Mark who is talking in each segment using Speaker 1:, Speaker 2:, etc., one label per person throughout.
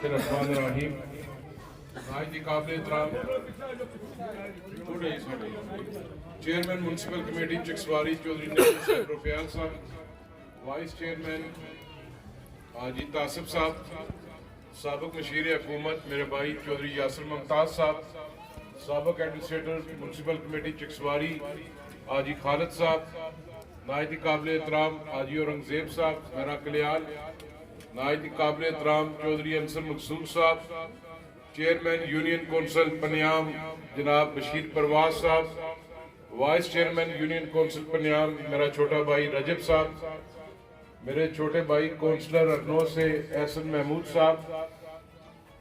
Speaker 1: बिस्मिल्लाहिर्रहमानिर्रहीम। आज की काबिल एहतराम चेयरमैन म्यूनसिपल कमेटी चिक्सवारी चौधरी नजीर रुफियाल साहब, वाइस चेयरमैन हाजी तासिफ साहब, साबिक मशीर हुकूमत मेरे भाई चौधरी यासिर मुमताज साहब, साबिक एडमिनिस्ट्रेटर म्यूनसिपल कमेटी चिक्सवारी हाजी खालिद साहब, नायत काबिल एहतराम हाजी औरंगजेब साहब मेरा कल्याण, नायत काबिल एहतराम चौधरी अंसर मकसूद साहब, चेयरमैन यूनियन कौंसिल पनियाम जनाब बशीर परवाज साहब, वाइस चेयरमैन यूनियन कौंसिल पनियाम मेरा छोटा भाई रजब साहब, मेरे छोटे भाई कौंसलर अरनो से एहसन महमूद साहब,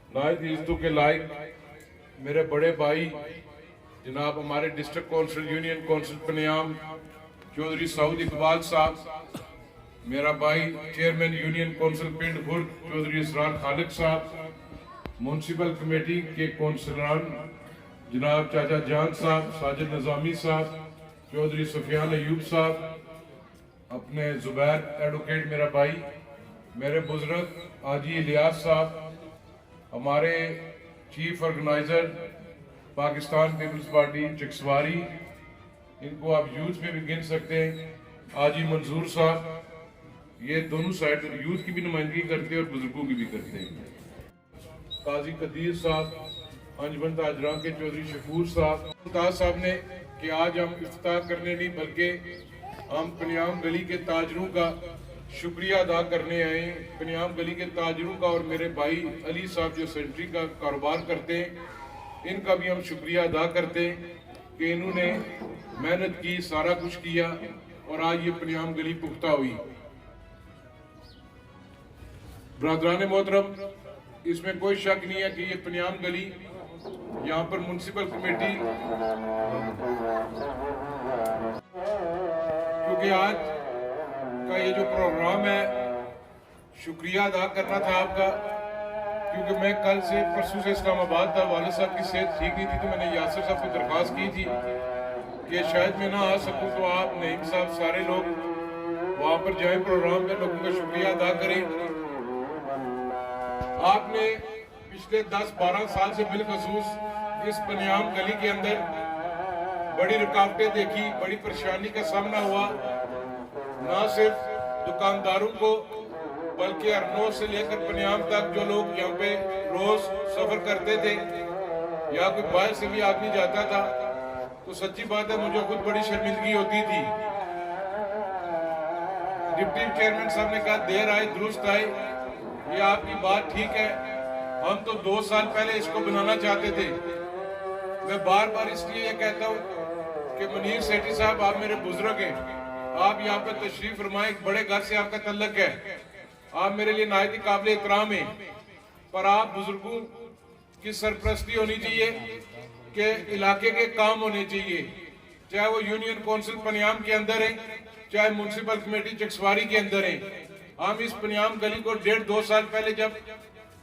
Speaker 1: नायत इज्जतों के लायक मेरे बड़े भाई जनाब हमारे district council union council Paniyam Chaudhry Saud Iqbal sahab, मेरा भाई चेयरमैन यूनियन कौंसिल पिंड खुर्द चौधरी इसरार खालिद साहब, म्यूनसिपल कमेटी के कौंसलरान जनाब चाचा जान साहब, साजिद निजामी साहब, चौधरी सुफियान अयूब साहब, अपने जुबैर एडवोकेट मेरा भाई, मेरे बुजुर्ग हाजी इलियास साहब, हमारे चीफ ऑर्गेनाइजर पाकिस्तान पीपल्स पार्टी चिक्सवारी, इनको आप यूथ में भी गिन सकते हैं, हाजी मंजूर साहब, ये दोनों साइड यूथ की भी नुमाइंदगी करते हैं और बुजुर्गों की भी करते हैं, काजी कदीर साहब, अंजमन ताजरा के चौधरी शकूर साहब, मुमताज साहब ने कि आज हम इफ्तार करने नहीं बल्कि हम पनियाम गली के ताजरों का शुक्रिया अदा करने आए हैं। पनियाम गली के ताजरों का और मेरे भाई अली साहब जो सेंट्री का कारोबार करते हैं, इनका भी हम शुक्रिया अदा करते हैं कि इन्होंने मेहनत की, सारा कुछ किया और आज ये पनियाम गली पुख्ता हुई। ब्रादरान मोहतरम, इसमें कोई शक नहीं है कि ये पनियाम गली यहाँ पर म्यूनसिपल कमेटी, क्योंकि आज का ये जो प्रोग्राम है शुक्रिया अदा करना था आपका, क्योंकि मैं कल से परसों से इस्लामाबाद था, वालिद साहब की सेहत ठीक नहीं थी, तो मैंने यासिर साहब को दरख्वास्त की थी कि शायद मैं ना आ सकूं, तो आप नईम साहब सारे लोग वहाँ पर जाए, प्रोग्राम में लोगों का शुक्रिया अदा करें। आपने पिछले 10-12 साल से बिलखसूस इस पनियाम गली के अंदर बड़ी रुकावटें देखी, बड़ी परेशानी का सामना हुआ, न सिर्फ दुकानदारों को बल्कि अरनों से लेकर पनियाम तक जो लोग यहाँ पे रोज सफर करते थे या कोई बाहर से भी आदमी जाता था, तो सच्ची बात है मुझे खुद बड़ी शर्मिंदगी होती थी। डिप्टी चेयरमैन साहब ने कहा देर आए दुरुस्त आए, ये आपकी बात ठीक है, हम तो 2 साल पहले इसको बनाना चाहते थे। मैं बार बार इसलिए ये कहता हूँ कि मुनीर सेठी साहब आप मेरे बुजुर्ग हैं, आप यहाँ पे तशरीफ फरमाएं, एक बड़े घर से आपका तल्लक है, आप मेरे लिए नायत काबिल एहतराम हैं, पर आप बुजुर्गों की सरपरस्ती होनी चाहिए कि इलाके के काम होने चाहिए, चाहे वो यूनियन कौंसिल पनियाम के अंदर है, चाहे म्यूनसिपल कमेटी चिक्सवारी के अंदर है। हम इस पनियाम गली को 1.5-2 साल पहले जब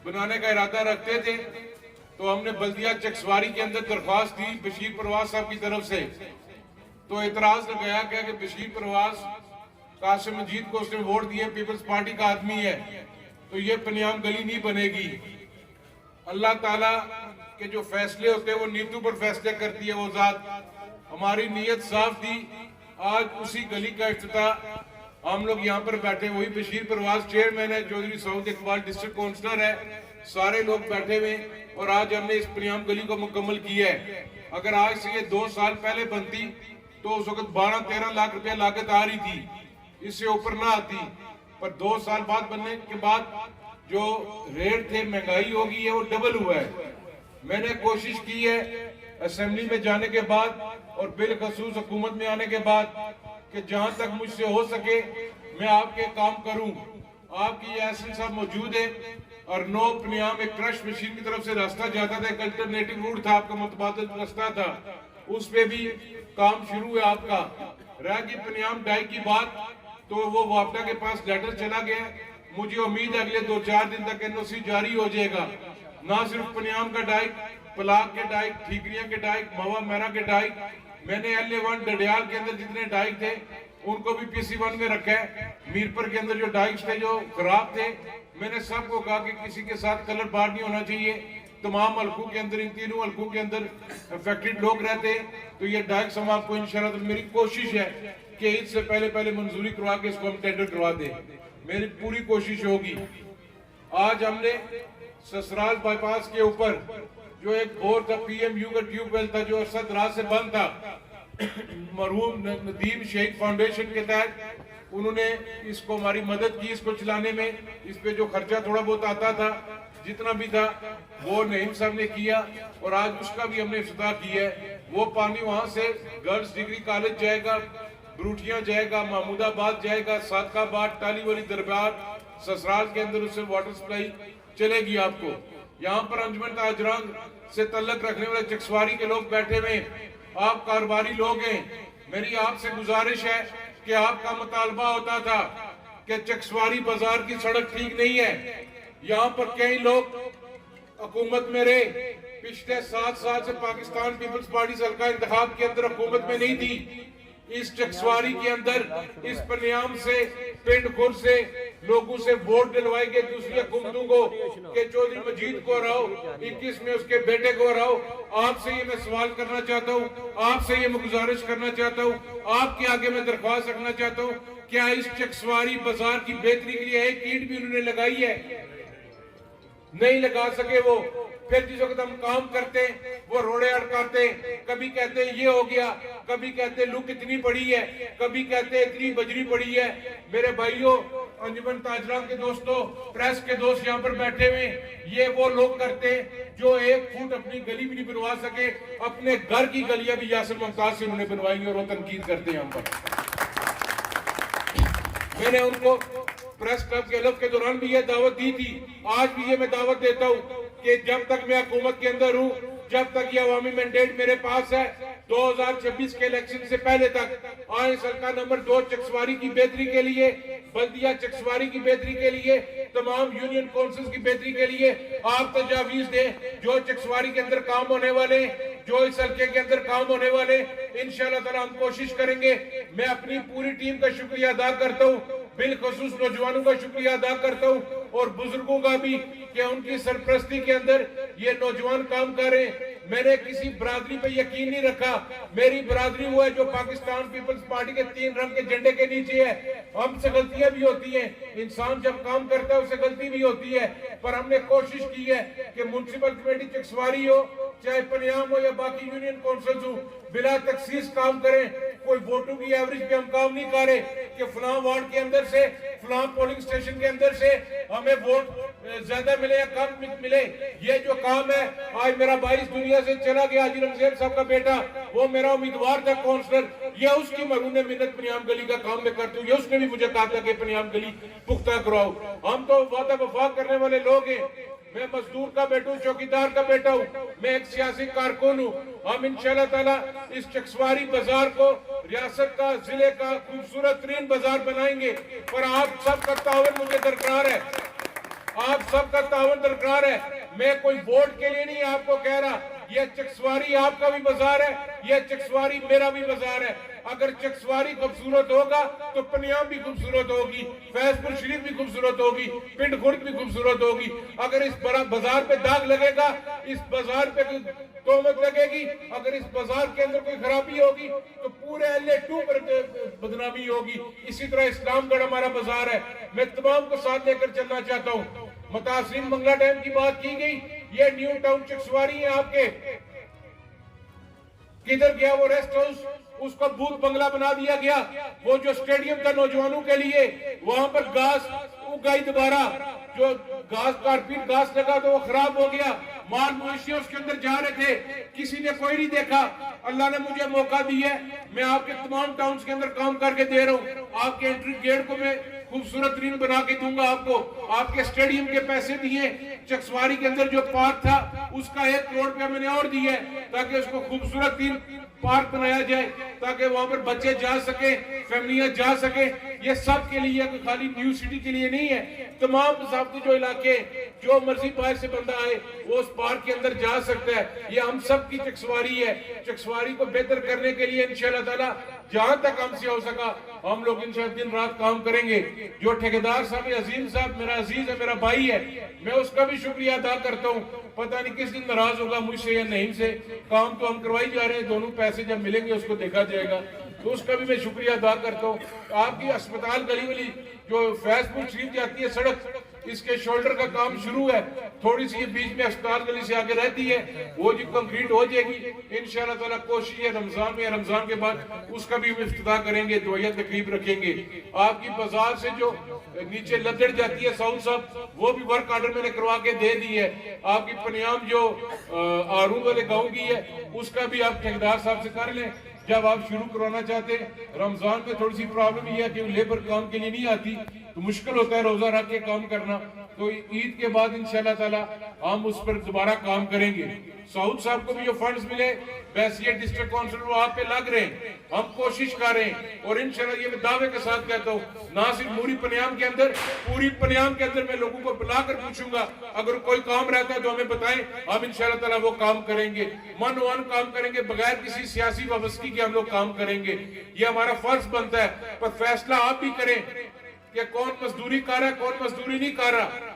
Speaker 1: बनाने का इरादा रखते थे, तो हमने बल्दिया चिक्सवारी के अंदर दरख्वास्त दी बशीर परवाज साहब की तरफ से, तो इतराज लगाया गया कि बशीर परवाज कासिम मजीद को उसने वोट दिए, पीपल्स पार्टी का आदमी है, तो ये पनियाम गली नहीं बनेगी। अल्लाह ताला के जो फैसले होते हैं वो नीतू पर फैसले करती है वो जात। हमारी नीयत साफ थी, आज उसी गली का इफ्तिताह हम लोग यहाँ पर बैठे, वही बशीर परवाज चेयरमैन है, चौधरी सऊद इकबाल डिस्ट्रिक्ट काउंसलर है, सारे लोग बैठे हुए, और आज हमने इस पनियाम गली को मुकम्मल किया है। अगर आज से ये 2 साल पहले बनती तो उस वक्त 12-13 लाख रुपया लागत आ रही थी, इससे ऊपर ना आती, पर 2 साल बाद बनने के बाद जो रेट थे, महंगाई हो गई है, वो डबल हुआ है। मैंने कोशिश की है असेंबली में जाने के बाद और बिलखसूस हुकूमत में आने के बाद कि जहां तक मुझसे हो सके मैं आपके काम करूं। आपकी एहसन साहब मौजूद है, और नो पनियाम एक क्रश मशीन की तरफ से रास्ता जाता था, एक अल्टरनेटिव रूट था, आपका मुतबादिल रास्ता था, उस पे भी काम शुरू है आपका। रह गई पनियाम डाइक की बात, तो वो वापडा के पास लेटर चला गया, मुझे उम्मीद है अगले 2-4 दिन तक एनओसी जारी हो जाएगा। ना सिर्फ पनियाम का डाइक, पलाग के डाइक, ठीकरिया के डाइक, मवा मेरा के डाइक, मैंने LA1 डडियाल के अंदर जितने डाइक थे उनको भी PC1 में रखा है। मीरपुर के अंदर जो डाइक्स थे जो खराब थे, मैंने सबको कहा कि किसी के साथ कलर बार नहीं होना चाहिए। तमाम हल्कों के अंदर, इन तीनों हल्कों के अंदर अफेक्टेड लोग रहते हैं, तो ये डायक समाज को इंशाल्लाह, तो मेरी कोशिश है कि ईद से पहले मंजूरी करवा के इसको हम टेंडर करवा दें। मेरी पूरी कोशिश होगी। आज हमने ससराल बाईपास के ऊपर जो एक बोर था, PMU का ट्यूबवेल था, जो अरसा दराज से बंद था, मरहूम नदीम शेख फाउंडेशन के तहत उन्होंने इसको हमारी मदद की, इसको चलाने में। इस पे जो खर्चा थोड़ा बहुत आता था, जितना भी था, वो नईम साहब ने किया और आज उसका भी हमने इफ्तिताह किया है। वो पानी वहां से गर्ल्स डिग्री कॉलेज जाएगा, ब्रूटियां जाएगा, महमूदाबाद जाएगा, सादकाबाद, टालीवाली, दरबार, ससराल के अंदर उससे वाटर सप्लाई चलेगी आपको। यहाँ पर अंजुमन ताजरान से तल्लक रखने वाले चकसवारी के लोग बैठे हुए, आप कारोबारी लोग हैं। मेरी आपसे गुजारिश है कि आपका मुतालबा होता था कि चकसवारी बाजार की सड़क ठीक नहीं है। यहाँ पर कई लोग हुकूमत में रहे, पिछले 7 साल से पाकिस्तान पीपल्स पार्टी हल्का इंतखाब के अंदर हुकूमत में नहीं थी। इस चकसवारी के अंदर, इस पनियाम से, पिंड खुर से लोगों से वोट दिलवाए गए दूसरी हुकूमतों को कि चौधरी मजीद को हराओ, 21 में उसके बेटे को हराओ। आपसे ये मैं सवाल करना चाहता हूँ, आपसे ये मैं गुजारिश करना चाहता हूँ, आपके आगे मैं दरख्वास्त रखना चाहता हूँ, क्या इस चकसवारी बाजार की बेहतरी के लिए एक ईंट भी उन्होंने लगाई है? नहीं लगा सके वो। फिर जिस वक्त हम काम करते वो रोड़े अटकाते, कभी कहते ये हो गया, कभी कहते लुक इतनी पड़ी है, कभी कहते इतनी बजरी पड़ी है। मेरे भाइयों, अंजुमन ताजरान के दोस्तों, प्रेस के दोस्त यहाँ पर बैठे हुए, ये वो लोग करते जो 1 फुट अपनी गली भी नहीं बनवा सके, अपने घर की गलियां भी यासिर मुमताज से उन्होंने बनवाई और वो तनकीद करते हैं हम पर। मैंने उनको प्रेस क्लब के हलफ के दौरान भी ये दावत दी थी, आज भी ये मैं दावत देता हूँ कि जब तक मैं हुकूमत के अंदर हूँ, जब तक ये अवामी मैंडेट मेरे पास है, 2026 के इलेक्शन से पहले तक आए सरकार नंबर 2 चकसवारी की बेहतरी के लिए, बल्दिया चकसवारी की बेहतरी के लिए, तमाम यूनियन काउंसिल की बेहतरी के लिए आप तजावीज दें। जो चकसवारी के अंदर काम होने वाले, जो इस हल्के के अंदर काम होने वाले, इंशाअल्लाह ताला हम कोशिश करेंगे। मैं अपनी पूरी टीम का शुक्रिया अदा करता हूँ, बिलखसूस नौजवानों का शुक्रिया अदा करता हूँ और बुजुर्गों का भी कि उनकी सरपरस्ती के अंदर ये नौजवान काम कर रहे हैं। मैंने किसी बरादरी पे यकीन नहीं रखा। मेरी बरादरी वो है जो पाकिस्तान पीपल्स पार्टी के 3 रंग के झंडे के नीचे है। हमसे गलतियां भी होती हैं, इंसान जब काम करता है उससे गलती भी होती है, पर हमने कोशिश की है कि म्युनिसिपल कमेटी चकसवारी हो, चाहे पनियाम हो या बाकी यूनियन काउंसिल हो, बिला तखसीस काम करें। कोई वोटों की एवरेज पे हम काम नहीं कर रहे कि फलां वार्ड के अंदर से, फलां पोलिंग स्टेशन के अंदर से हमें वोट ज्यादा मिले या कम मिले। ये जो काम है, आज मेरा भाई इस दुनिया से चला गया, हाजी रमज़ेन साहब का बेटा, वो मेरा उम्मीदवार था काउंसलर, ये उसकी मरूने मिन्नत पनियाम गली का काम मैं करती हूँ। ये उसने भी मुझे कहा था कि पनियाम गली पुख्ता करवाओ। हम तो वादा वफा करने वाले लोग हैं। मैं मजदूर का बेटा हूँ, चौकीदार का बेटा हूँ, मैं एक सियासी कारकुन हूँ। हम इंशाल्लाह ताला इस चकसवारी बाजार को रियासत का, जिले का खूबसूरत तरीन बाजार बनाएंगे। पर आप सबका ताउन मुझे दरकार है, आप सबका ताउन दरकार है। मैं कोई वोट के लिए नहीं आपको कह रहा, यह चकसवारी आपका भी बाजार है, यह चकसवारी मेरा भी बाजार है। अगर चकसवारी खूबसूरत होगा तो पनियाम भी खूबसूरत होगी, फैजपुर शरीफ भी खूबसूरत होगी, पिंड खुर्द भी खूबसूरत होगी। अगर इस बड़ा बाजार पे दाग लगेगा, इस बाजार पे तोहमत लगेगी, अगर इस बाजार के अंदर कोई खराबी होगी तो पूरे LA2 पर बदनामी होगी। इसी तरह इस्लामगढ़ हमारा बाजार है, मैं तमाम को साथ लेकर चलना चाहता हूँ। मुतासिरीन मंगला डैम की बात की गई, ये न्यू टाउन चकसवारी है आपके। किधर गया वो रेस्ट हाउस? उसको भूत बंगला बना दिया गया। वो जो स्टेडियम था नौजवानों के लिए, वहां पर घास उगाई दोबारा, जो घास कारपीट घास लगा तो वो खराब हो गया। माल मवेशी उसके अंदर जा रहे थे, किसी ने कोई नहीं देखा। अल्लाह ने मुझे मौका दिया है, मैं आपके तमाम टाउन्स के अंदर काम करके दे रहा हूँ। आपके एंट्री गेट को मैं खूबसूरत तरीन बना के दूंगा आपको। आपके स्टेडियम के पैसे दिए, चकसवारी के अंदर जो पार्क था उसका 1 करोड़ रुपया मैंने और दिया है ताकि उसको खूबसूरत पार्क बनाया जाए, ताकि वहां पर बच्चे जा सके, फैमिलियां जा सके। ये सब के लिए, खाली न्यू सिटी के लिए नहीं है। तमाम मुसाफिर जो इलाके, जो मर्जी बाहर से बंदा आए वो उस पार्क के अंदर जा सकता है। ये हम सब की चकसवारी है। चकसवारी को बेहतर करने के लिए इंशाअल्लाह ताला जहां तक हमसे हो सका हम लोग इंशाअल्लाह दिन रात काम करेंगे। जो ठेकेदार साहब अजीम साहब मेरा अजीज है, मेरा भाई है, मैं उसका भी शुक्रिया अदा करता हूँ। पता नहीं किस दिन नाराज होगा मुझसे या नहीं से, काम तो हम करवाई जा रहे हैं, दोनों पैसे जब मिलेंगे उसको देखा जाएगा, तो उसका भी मैं शुक्रिया अदा करता हूँ। आपकी अस्पताल गली वाली जो फैजपुर शरीफ जाती है सड़क, इसके शोल्डर का काम शुरू है, थोड़ी सी बीच में अस्पताल गली से आगे रहती है, वो जो कंक्रीट हो जाएगी इंशाअल्लाह ताला। कोशिश है रमजान में, रमजान के बाद उसका भी इफ्तिताह करेंगे, दुआया तकरीब रखेंगे। आपकी बाजार से जो नीचे लदड़ जाती है साउथ साहब, वो भी वर्क ऑर्डर मैंने करवा के दे दी है। आपकी पनियाम जो आरू वाले गाँव की है, उसका भी आप ठेकेदार साहब से कर लें जब आप शुरू करवाना चाहते हैं। रमजान में थोड़ी सी प्रॉब्लम यह है कि लेबर काम के लिए नहीं आती, तो मुश्किल होता है रोजा रख के काम करना। तो ईद के बाद इंशाल्लाह ताला हम उस पर दोबारा काम करेंगे। साउथ साहब को भी जो फंड्स मिले, बैसिया डिस्ट्रिक्ट काउंसिल वो आप पे लग रहे हैं, हम कोशिश कर रहे हैं। और इंशाल्लाह ये मैं दावे के साथ कहता हूँ, ना सिर्फ मूरी पनियाम के अंदर, पूरी पनियाम के अंदर मैं लोगों को बुलाकर पूछूंगा, अगर कोई काम रहता है तो हमें बताएं, हम इंशाल्लाह ताला वो काम करेंगे। मनोवन काम करेंगे, बगैर किसी सियासी वाबस्तगी के हम लोग काम करेंगे। ये हमारा फर्ज बनता है, पर फैसला आप भी करें कि कौन मजदूरी कर रहा है, कौन मजदूरी नहीं कर रहा।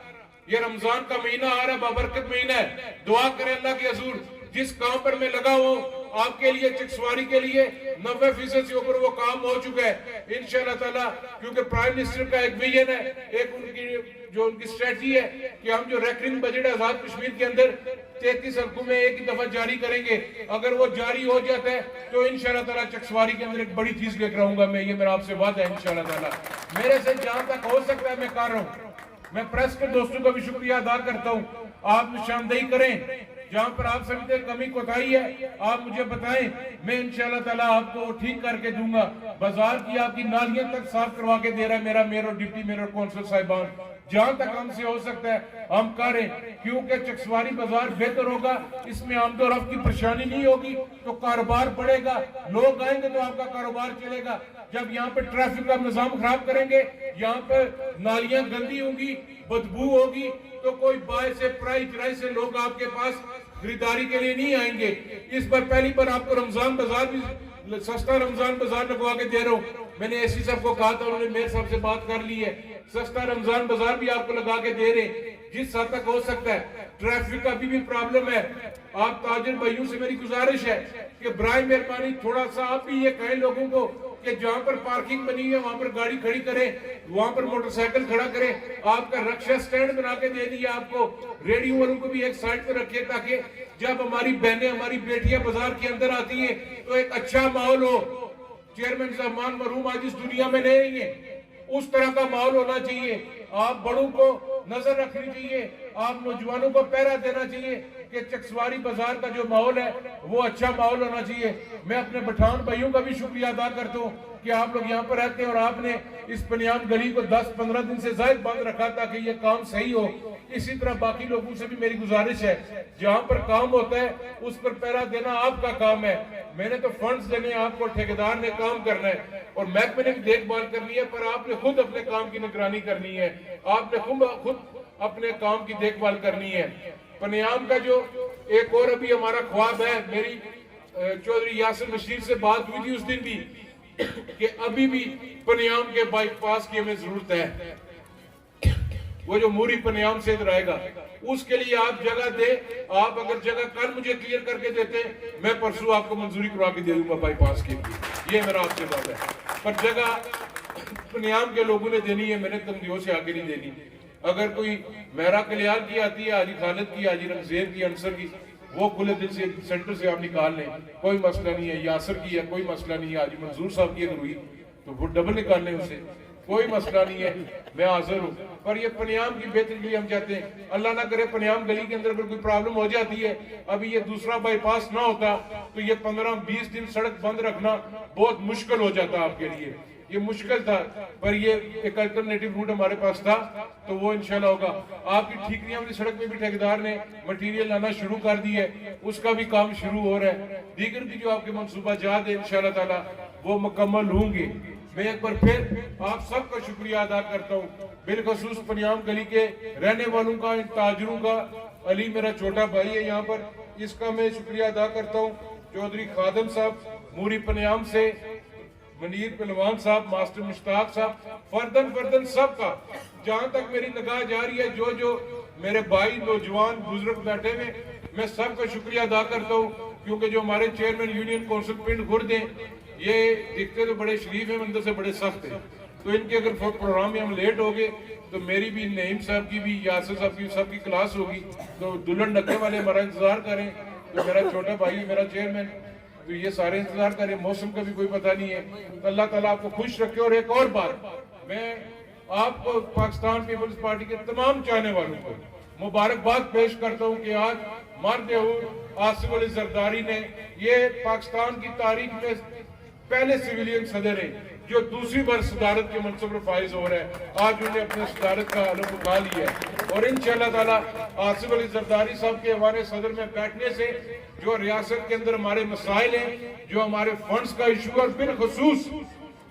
Speaker 1: ये रमजान का महीना आ रहा है, बाबरकत महीना है, दुआ करें अल्लाह के हजूर जिस काम पर मैं लगा हूँ आपके लिए, चिकसवारी के लिए 90% से ऊपर वो काम हो चुका है इंशाअल्लाह ताला। क्योंकि प्राइम मिनिस्टर का एक विजन है, एक उनकी जो उनकी स्ट्रेटजी है कि हम जो रेकरिंग बजट आजाद कश्मीर के अंदर 33 हल्कों में एक ही दफा जारी करेंगे। अगर वो जारी हो जाता है तो इंशाअल्लाह ताला चकसवारी के अंदर एक बड़ी चीज लेकर आऊंगा मैं, ये मेरा आपसे वादा है इंशाअल्लाह ताला। मेरे से जहां तक हो सकता है मैं कर रहा हूँ। मैं प्रेस के दोस्तों का भी शुक्रिया अदा करता हूँ, आप निशानदेही करें, जहां पर आप समझते कमी कोताही है आप मुझे बताएं, मैं इंशाअल्लाह ताला आपको ठीक करके दूंगा। बाजार की आपकी नालियां तक साफ करवा के दे रहा है मेरा मेयर और डिप्टी मेयर और कौंसल साहिबान। जहां तक हमसे हो सकता है हम करें, क्योंकि चकसवारी बाजार बेहतर होगा, इसमें आमदोरफ्त की परेशानी नहीं होगी, तो कारोबार बढ़ेगा, लोग आएंगे तो आपका कारोबार चलेगा। जब यहाँ पे ट्रैफिक का निजाम खराब करेंगे, यहाँ पे नालियां गंदी होंगी, बदबू होगी, तो कोई बाय से प्राई चराई से लोग आपके पास खरीदारी के लिए नहीं आएंगे। इस बार पहली बार आपको रमजान बाजार भी सस्ता रमजान बाजार लगवा के दे रहा हूँ। मैंने एसी साहब को कहा था, उन्होंने मेयर साहब से बात कर ली है, सस्ता रमजान बाजार भी आपको लगा के दे रहे जिस हद तक हो सकता है। ट्रैफिक का भी प्रॉब्लम है, आप ताजिर भाइयों से मेरी गुजारिश है कि बराए मेहरबानी थोड़ा सा आप भी ये कहें लोगों को कि जहां पर पार्किंग बनी है वहां पर गाड़ी खड़ी करें, वहां पर मोटरसाइकिल खड़ा करें। आपका रक्षा स्टैंड बना के दे दिया आपको, रेडियो वालों को भी एक साइड पर रखिए, ताकि जब हमारी बहनें हमारी बेटियां बाजार के अंदर आती हैं तो एक अच्छा माहौल हो। चेयरमैन साहब मान मरूम आज इस दुनिया में नहीं है, उस तरह का माहौल होना चाहिए। आप बड़ों को नजर रखनी चाहिए, आप नौजवानों को पहरा देना चाहिए कि चकसवारी बाजार का जो माहौल है वो अच्छा माहौल होना चाहिए। मैं अपने पठान भाइयों का भी शुक्रिया अदा करता हूँ कि आप लोग यहाँ पर रहते हैं और आपने इस पनियाम गली को 10-15 दिन से ज्यादा बंद रखा ताकि ये काम सही हो। इसी तरह बाकी लोगों से भी मेरी गुजारिश है, जहाँ पर काम होता है उस पर पहरा देना आपका काम है। मैंने तो फंड्स देने, आपको ठेकेदार ने काम करना है और महकमे ने भी देखभाल करनी है, पर आपने खुद अपने काम की निगरानी करनी है, आपने खुद अपने काम की देखभाल करनी है। पनियाम का जो एक और अभी हमारा ख्वाब है, मेरी चौधरी यासिर बशीर से बात हुई थी उस दिन भी कि अभी भी पनियाम के बाईपास की हमें जरूरत है। वो जो मूरी पनियाम से इधर आएगा उसके लिए आप जगह दे, आप अगर जगह कल मुझे क्लियर करके देते मैं परसों आपको मंजूरी करवा के दे दूंगा बाईपास के लिए, ये मेरा आपसे बात है। पर जगह पनियाम के लोगों ने देनी है, मैंने तंदियों से आगे नहीं देनी। अगर कोई मेरा कल्याण की आती है, हाजी खालिद की, हाजी रंगजेब की, अंसर की, वो खुले दिल से सेंटर से आप निकाल लें, कोई मसला नहीं है। यासर की है, कोई मसला नहीं है। हाजी मंजूर साहब की अगर हुई तो वो डबल निकाल लें उसे, कोई मसला नहीं है, मैं हाजिर हूँ। पर ये पनियाम की बेहतरी के लिए हम चाहते हैं, अल्लाह ना करे पनियाम गली के अंदर अगर कोई प्रॉब्लम हो जाती है, अभी ये दूसरा बाईपास ना होता तो ये 15-20 दिन सड़क बंद रखना बहुत मुश्किल हो जाता आपके लिए। ये मुश्किल था, पर ये एक अल्टरनेटिव रूट हमारे पास था, तो वो इंशाल्लाह होगा। आपकी ठीकरियां वाली सड़क में भी ठेकेदार ने मटेरियल लाना शुरू कर दी है, उसका भी काम शुरू हो रहा है। दीगर की जो आपके मनसूबा जाद है इंशाल्लाह ताला वो मुकम्मल होंगे। मैं एक बार फिर आप सबका शुक्रिया अदा करता हूँ, बिलखसूस पनियाम गली के रहने वालों का, इन ताजरों का। अली मेरा छोटा भाई है यहाँ पर, इसका मैं शुक्रिया अदा करता हूँ। चौधरी खादम साहब मूरी पनियाम से, मुनीर पहलवान साहब, मास्टर मुश्ताक साहब, फर्दन सबका, जहां तक मेरी निगाह जा रही है, जो जो मेरे भाई नौजवान बुजुर्ग बैठे हुए, मैं सबका शुक्रिया अदा करता हूँ। क्योंकि जो हमारे चेयरमैन यूनियन काउंसिल पिंड खुर्द हैं, ये दिखते तो बड़े शरीफ हैं, अंदर से बड़े सख्त हैं। तो इनके अगर प्रोग्राम में हम लेट हो गए तो मेरी भी, नईम साहब की भी, यासिर साहब की, सबकी क्लास होगी। तो दुल्हन नक्के वाले हमारा इंतजार करें, तो मेरा छोटा भाई मेरा चेयरमैन, तो ये सारे इंतजार करें। मौसम का भी कोई पता नहीं है। तो अल्लाह ताला आपको खुश रखे। और एक और बात, मैं आपको पाकिस्तान पीपल्स पार्टी के तमाम चाहने वालों को मुबारकबाद पेश करता हूँ कि आज मर्द आसिफ अली जरदारी ने, ये पाकिस्तान की तारीख में पहले सिविलियन सदर है जो दूसरी बार सदारत के मनसब पर फाइज हो रहा है। आज उन्हें अपने सदारत का अलग उठा लिया है। और इंशाअल्लाह ताला आसिफ अली जरदारी साहब के हमारे सदर में बैठने से जो रियासत के अंदर हमारे मसाइल हैं, जो हमारे फंड्स का इशू है, और बिलखसूस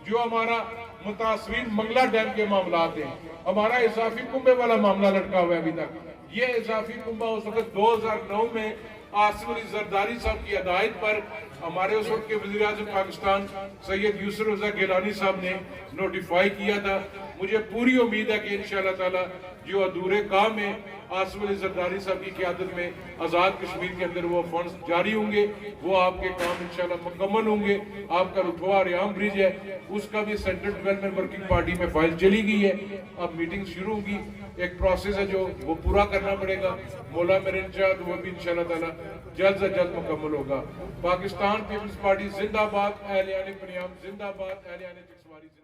Speaker 1: जो हमारा मुतासरीन मंगला डैम के मामला हैं, हमारा इजाफी कुंबे वाला मामला लटका हुआ है अभी तक। ये इजाफी कुंबा उस वक्त 2009 में आसिफ अली जरदारी साहब की हदायत पर हमारे उस वक्त के वज़ीर आज़म पाकिस्तान सैयद यूसुफ रज़ा गिलानी साहब ने नोटिफाई किया था। मुझे पूरी उम्मीद है कि इंशाअल्लाह ताला जो अधूरे काम है आसिफ अली जरदारी साहब की क़यादत में आज़ाद कश्मीर के अंदर वो फंड्स जारी होंगे, वो आपके काम इंशाअल्लाह मुकम्मल होंगे। आपका रुठवा रियाम ब्रिज है, उसका भी सेंट्रल डेवलपमेंट वर्किंग पार्टी में फाइल चली गई है। अब मीटिंग शुरू होगी, एक प्रोसेस है जो वो पूरा करना पड़ेगा। मौला मेरे इंशाअल्लाह, तो वो भी इंशाअल्लाह ताला जल्द से जल्द मुकम्मल होगा। पाकिस्तान पीपल्स पार्टी जिंदाबाद, अहले आने पंजाब जिंदाबाद, अहले आने चिक्सवारी।